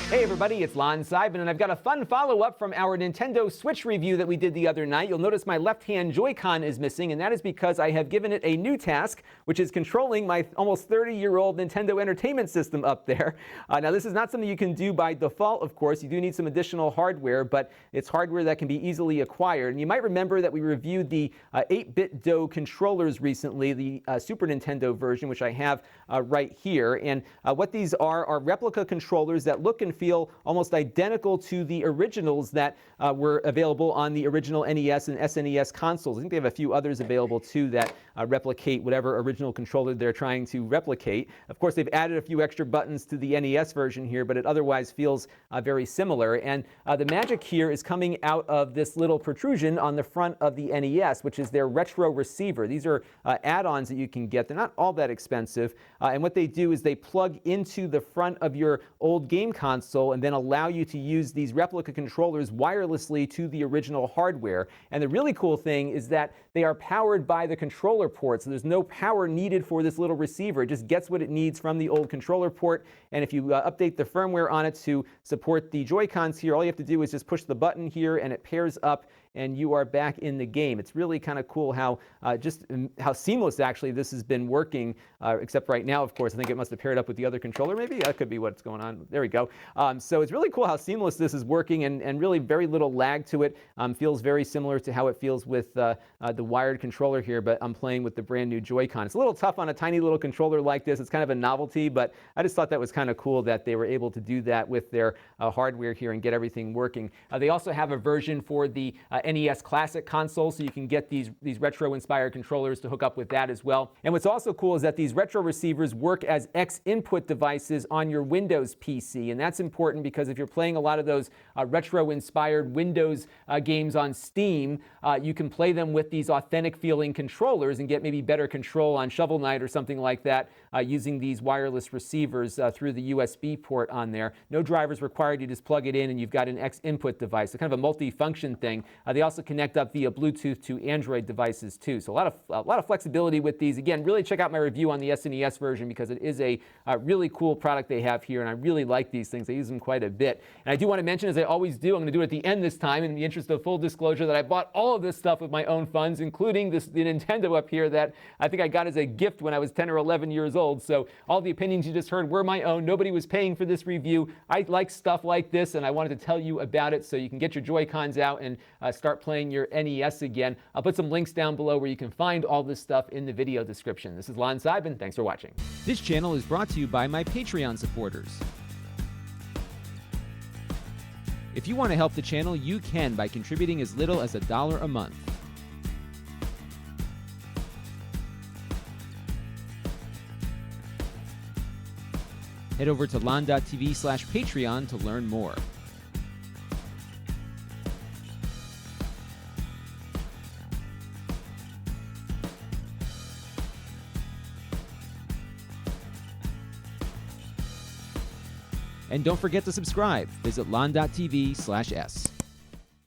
Hey everybody, it's Lon.TV, and I've got a fun follow-up from our Nintendo Switch review that we did the other night. You'll notice my left-hand Joy-Con is missing, and that is because I have given it a new task, which is controlling my almost 30-year-old Nintendo Entertainment System up there. Now, this is not something you can do by default, of course. You do need some additional hardware, but it's hardware that can be easily acquired. And you might remember that we reviewed the 8-bit DOE controllers recently, the Super Nintendo version, which I have right here. And what these are replica controllers that look and feel almost identical to the originals that were available on the original NES and SNES consoles. I think they have a few others available too that replicate whatever original controller they're trying to replicate. Of course, they've added a few extra buttons to the NES version here, but it otherwise feels very similar. And the magic here is coming out of this little protrusion on the front of the NES, which is their retro receiver. These are add-ons that you can get. They're not all that expensive. And what they do is they plug into the front of your old game console and then allow you to use these replica controllers wirelessly to the original hardware. And the really cool thing is that they are powered by the controller port, so there's no power needed for this little receiver. It just gets what it needs from the old controller port, and if you update the firmware on it to support the Joy-Cons here, all you have to do is just push the button here and it pairs up and you are back in the game. It's really kind of cool how how seamless actually this has been working, except right now, of course, I think it must have paired up with the other controller maybe. That could be what's going on. There we go. So it's really cool how seamless this is working and really very little lag to it. Feels very similar to how it feels with the wired controller here, but I'm playing with the brand new Joy-Con. It's a little tough on a tiny little controller like this. It's kind of a novelty, but I just thought that was kind of cool that they were able to do that with their hardware here and get everything working. They also have a version for the NES Classic console, so you can get these retro-inspired controllers to hook up with that as well. And what's also cool is that these retro receivers work as X-input devices on your Windows PC, and that's important because if you're playing a lot of those retro-inspired Windows games on Steam, you can play them with these authentic-feeling controllers and get maybe better control on Shovel Knight or something like that using these wireless receivers through the USB port on there. No drivers required. You just plug it in and you've got an X-input device, so kind of a multi-function thing. They also connect up via Bluetooth to Android devices too. So a lot of flexibility with these. Again, really check out my review on the SNES version because it is a really cool product they have here, and I really like these things. I use them quite a bit. And I do want to mention, as I always do, I'm going to do it at the end this time in the interest of full disclosure, that I bought all of this stuff with my own funds, including the Nintendo up here that I think I got as a gift when I was 10 or 11 years old. So all the opinions you just heard were my own. Nobody was paying for this review. I like stuff like this, and I wanted to tell you about it so you can get your Joy-Cons out and start playing your NES again. I'll put some links down below where you can find all this stuff in the video description. This is Lon.TV, thanks for watching. This channel is brought to you by my Patreon supporters. If you want to help the channel, you can by contributing as little as $1 a month. Head over to Lon.TV/Patreon to learn more. And don't forget to subscribe. Visit Lon.TV/S.